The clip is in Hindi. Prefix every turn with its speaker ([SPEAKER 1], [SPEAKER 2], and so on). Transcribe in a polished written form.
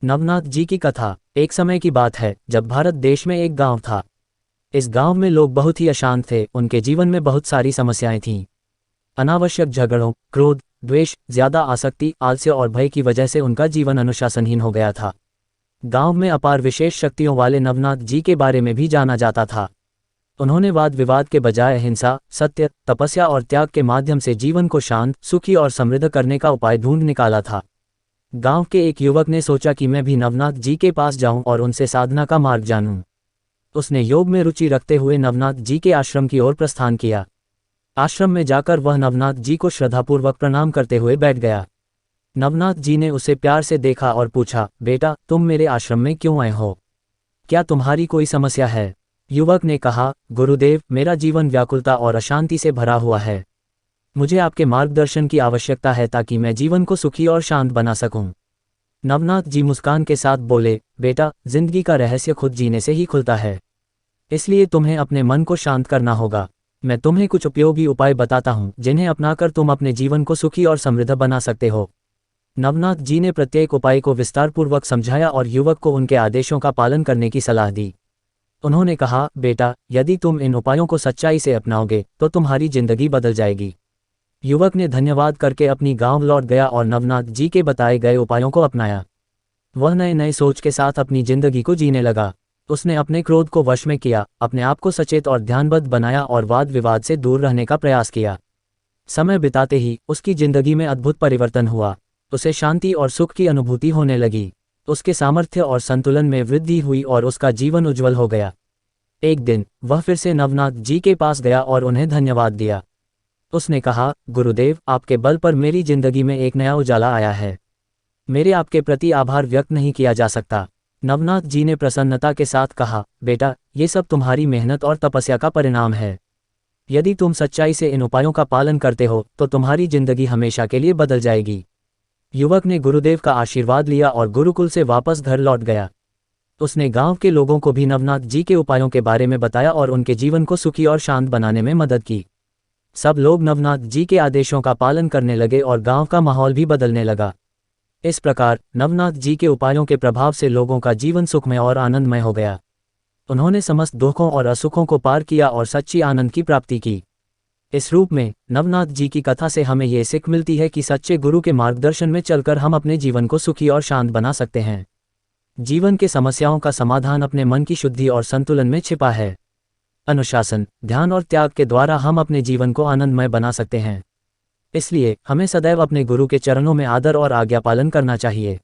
[SPEAKER 1] नवनाथ जी की कथा। एक समय की बात है जब भारत देश में एक गांव था। इस गांव में लोग बहुत ही अशांत थे। उनके जीवन में बहुत सारी समस्याएं थीं। अनावश्यक झगड़ों, क्रोध, द्वेष, ज्यादा आसक्ति, आलस्य और भय की वजह से उनका जीवन अनुशासनहीन हो गया था। गांव में अपार विशेष शक्तियों वाले नवनाथ जी के बारे में भी जाना जाता था। उन्होंने वाद विवाद के बजाय हिंसा, सत्य, तपस्या और त्याग के माध्यम से जीवन को शांत, सुखी और समृद्ध करने का उपाय ढूंढ निकाला था। गांव के एक युवक ने सोचा कि मैं भी नवनाथ जी के पास जाऊं और उनसे साधना का मार्ग जानूं। उसने योग में रुचि रखते हुए नवनाथ जी के आश्रम की ओर प्रस्थान किया। आश्रम में जाकर वह नवनाथ जी को श्रद्धापूर्वक प्रणाम करते हुए बैठ गया। नवनाथ जी ने उसे प्यार से देखा और पूछा, बेटा, तुम मेरे आश्रम में क्यों आए हो? क्या तुम्हारी कोई समस्या है? युवक ने कहा, गुरुदेव, मेरा जीवन व्याकुलता और अशांति से भरा हुआ है। मुझे आपके मार्गदर्शन की आवश्यकता है ताकि मैं जीवन को सुखी और शांत बना सकूं। नवनाथ जी मुस्कान के साथ बोले, बेटा, जिंदगी का रहस्य खुद जीने से ही खुलता है। इसलिए तुम्हें अपने मन को शांत करना होगा। मैं तुम्हें कुछ उपयोगी उपाय बताता हूं जिन्हें अपनाकर तुम अपने जीवन को सुखी और समृद्ध बना सकते हो। नवनाथ जी ने प्रत्येक उपाय को विस्तारपूर्वक समझाया और युवक को उनके आदेशों का पालन करने की सलाह दी। उन्होंने कहा, बेटा, यदि तुम इन उपायों को सच्चाई से अपनाओगे तो तुम्हारी जिंदगी बदल जाएगी। युवक ने धन्यवाद करके अपनी गांव लौट गया और नवनाथ जी के बताए गए उपायों को अपनाया। वह नए नए सोच के साथ अपनी जिंदगी को जीने लगा। उसने अपने क्रोध को वश में किया, अपने आप को सचेत और ध्यानबद्ध बनाया और वाद विवाद से दूर रहने का प्रयास किया। समय बिताते ही उसकी जिंदगी में अद्भुत परिवर्तन हुआ। उसे शांति और सुख की अनुभूति होने लगी। उसके सामर्थ्य और संतुलन में वृद्धि हुई और उसका जीवन उज्जवल हो गया। एक दिन वह फिर से नवनाथ जी के पास गया और उन्हें धन्यवाद दिया। उसने कहा, गुरुदेव, आपके बल पर मेरी जिंदगी में एक नया उजाला आया है। मेरे आपके प्रति आभार व्यक्त नहीं किया जा सकता। नवनाथ जी ने प्रसन्नता के साथ कहा, बेटा, ये सब तुम्हारी मेहनत और तपस्या का परिणाम है। यदि तुम सच्चाई से इन उपायों का पालन करते हो तो तुम्हारी जिंदगी हमेशा के लिए बदल जाएगी। युवक ने गुरुदेव का आशीर्वाद लिया और गुरुकुल से वापस घर लौट गया। उसने गांव के लोगों को भी नवनाथ जी के उपायों के बारे में बताया और उनके जीवन को सुखी और शांत बनाने में मदद की। सब लोग नवनाथ जी के आदेशों का पालन करने लगे और गांव का माहौल भी बदलने लगा। इस प्रकार नवनाथ जी के उपायों के प्रभाव से लोगों का जीवन सुखमय और आनंदमय हो गया। उन्होंने समस्त दुखों और असुखों को पार किया और सच्ची आनंद की प्राप्ति की। इस रूप में नवनाथ जी की कथा से हमें ये सीख मिलती है कि सच्चे गुरु के मार्गदर्शन में चलकर हम अपने जीवन को सुखी और शांत बना सकते हैं। जीवन के समस्याओं का समाधान अपने मन की शुद्धि और संतुलन में छिपा है। अनुशासन, ध्यान और त्याग के द्वारा हम अपने जीवन को आनंदमय बना सकते हैं। इसलिए हमें सदैव अपने गुरु के चरणों में आदर और आज्ञा पालन करना चाहिए।